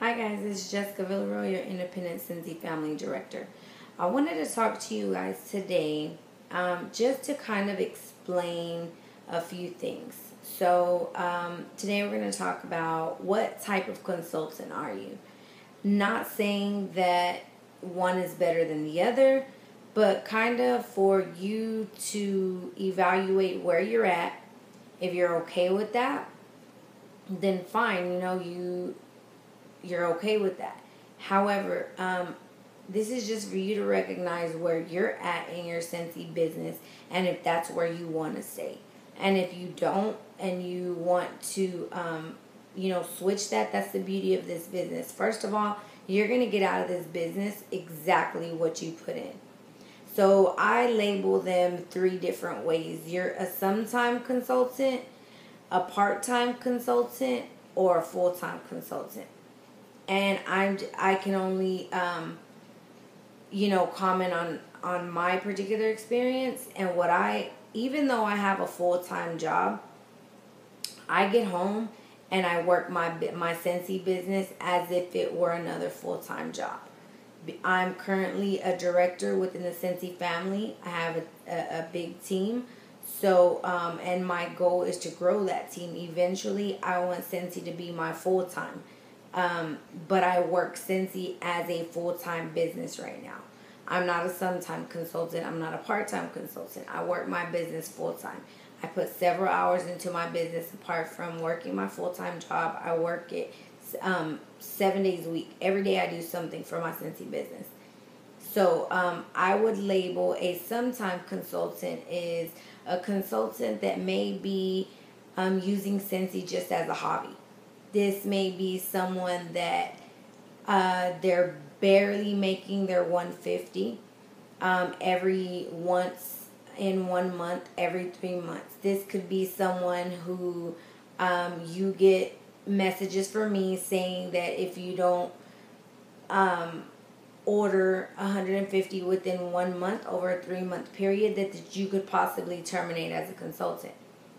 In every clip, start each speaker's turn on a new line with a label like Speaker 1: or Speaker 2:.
Speaker 1: Hi guys, it's Jessica Villarreal, your Independent Scentsy Family Director. I wanted to talk to you guys today just to kind of explain a few things. So today we're going to talk about what type of consultant are you. Not saying that one is better than the other, but kind of for you to evaluate where you're at. If you're okay with that, then fine, you're okay with that. However, this is just for you to recognize where you're at in your Scentsy business and if that's where you want to stay. And if you don't and you want to, switch that, that's the beauty of this business. First of all, you're going to get out of this business exactly what you put in. So I label them 3 different ways. You're a sometime consultant, a part-time consultant, or a full-time consultant. And I can only, comment on my particular experience and even though I have a full-time job, I get home and I work my Scentsy business as if it were another full-time job. I'm currently a director within the Scentsy family. I have a big team. So, and my goal is to grow that team. Eventually, I want Scentsy to be my full-time. But I work Scentsy as a full-time business right now. I'm not a sometime consultant. I'm not a part-time consultant. I work my business full-time. I put several hours into my business apart from working my full-time job. I work it 7 days a week. Every day I do something for my Scentsy business. So I would label a sometime consultant is a consultant that may be using Scentsy just as a hobby. This may be someone that they're barely making their $150 once in 1 month, every 3 months. This could be someone who you get messages from me saying that if you don't order $150 within 1 month over a 3-month period, that you could possibly terminate as a consultant.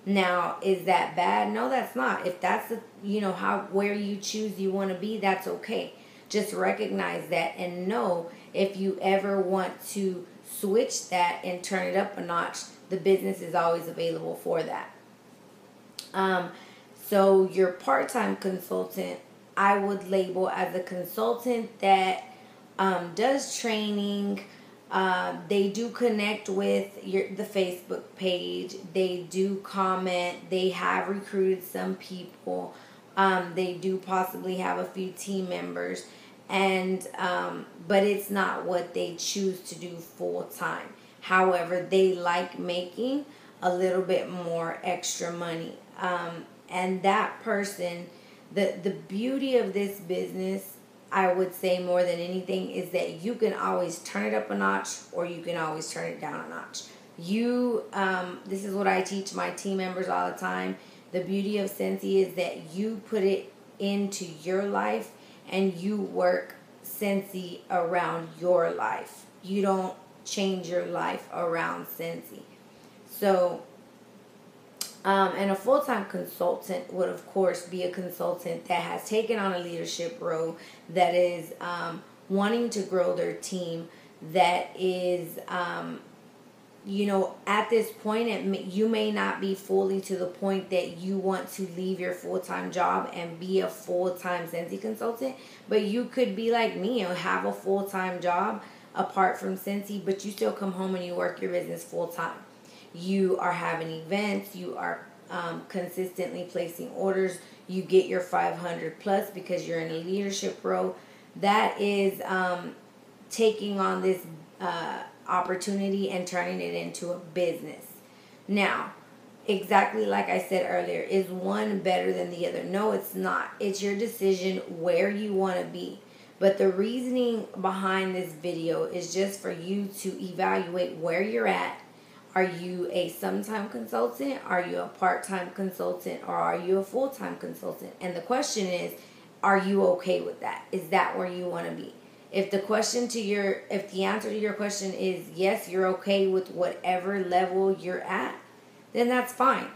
Speaker 1: Now, is that bad? No, that's not. If that's where you choose you want to be, that's okay. Just recognize that and know if you ever want to switch that and turn it up a notch, the business is always available for that. So your part-time consultant, I would label as a consultant that does training. They do connect with the Facebook page. They do comment. They have recruited some people. They do possibly have a few team members, and but it's not what they choose to do full time. However, they like making a little bit more extra money. And that person, the beauty of this business, I would say more than anything, is that you can always turn it up a notch or you can always turn it down a notch. This is what I teach my team members all the time. The beauty of Scentsy is that you put it into your life and you work Scentsy around your life. You don't change your life around Scentsy. So, and a full-time consultant would, of course, be a consultant that has taken on a leadership role, that is wanting to grow their team, that is, at this point, you may not be fully to the point that you want to leave your full-time job and be a full-time Scentsy consultant, but you could be like me and have a full-time job apart from Scentsy, but you still come home and you work your business full-time. You are having events, you are consistently placing orders, you get your 500 plus because you're in a leadership role. That is taking on this opportunity and turning it into a business. Now, exactly like I said earlier, is one better than the other? No, it's not. It's your decision where you want to be. But the reasoning behind this video is just for you to evaluate where you're at. Are you a sometime consultant? Are you a part-time consultant? Or are you a full-time consultant? And the question is, are you okay with that? Is that where you want to be? If the answer to your question is yes, you're okay with whatever level you're at, then that's fine.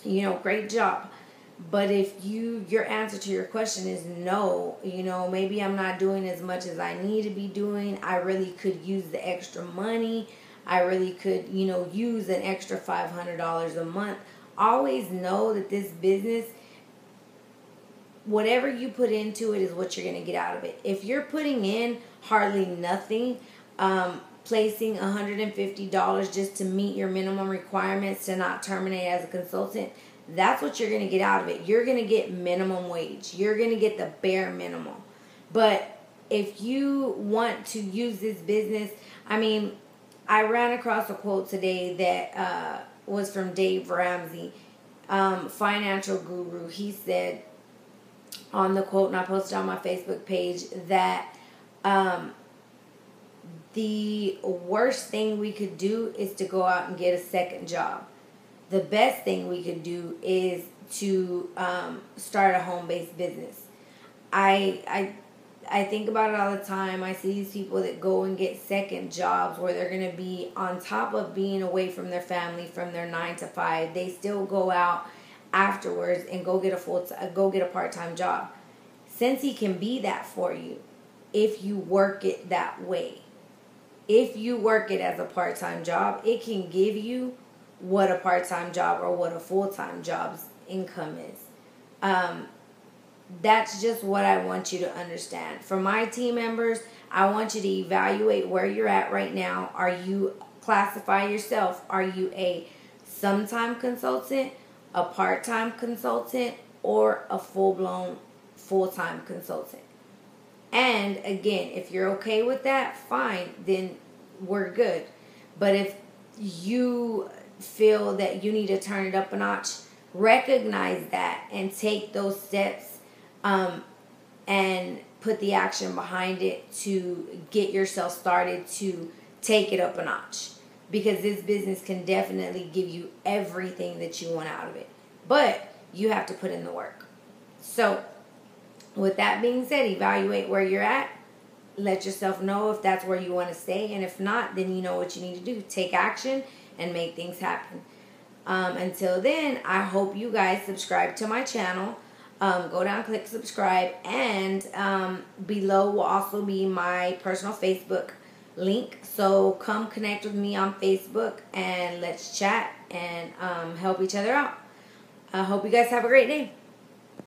Speaker 1: Great job. But if your answer to your question is no, maybe I'm not doing as much as I need to be doing. I really could use the extra money. I really could, use an extra $500 a month. Always know that this business, whatever you put into it is what you're going to get out of it. If you're putting in hardly nothing, placing $150 just to meet your minimum requirements to not terminate as a consultant, that's what you're going to get out of it. You're going to get minimum wage. You're going to get the bare minimum. But if you want to use this business, I ran across a quote today that was from Dave Ramsey, financial guru. He said on the quote, and I posted on my Facebook page, that the worst thing we could do is to go out and get a second job. The best thing we could do is to start a home-based business. I think about it all the time. I see these people that go and get second jobs where they're going to be on top of being away from their family from their 9 to 5. They still go out afterwards and go get a part-time job. Scentsy can be that for you if you work it that way. If you work it as a part-time job, it can give you what a part-time job or what a full-time job's income is. That's just what I want you to understand. For my team members, I want you to evaluate where you're at right now. Are you, classify yourself, are you a sometime consultant, a part-time consultant, or a full-blown full-time consultant? And again, if you're okay with that, fine, then we're good. But if you feel that you need to turn it up a notch, recognize that and take those steps and put the action behind it to get yourself started to take it up a notch, because this business can definitely give you everything that you want out of it, but you have to put in the work. So with that being said, evaluate where you're at. Let yourself know if that's where you want to stay, and if not, then you know what you need to do. Take action and make things happen. Until then, I hope you guys subscribe to my channel. Go down, click subscribe, and below will also be my personal Facebook link. So come connect with me on Facebook and let's chat and help each other out. I hope you guys have a great day.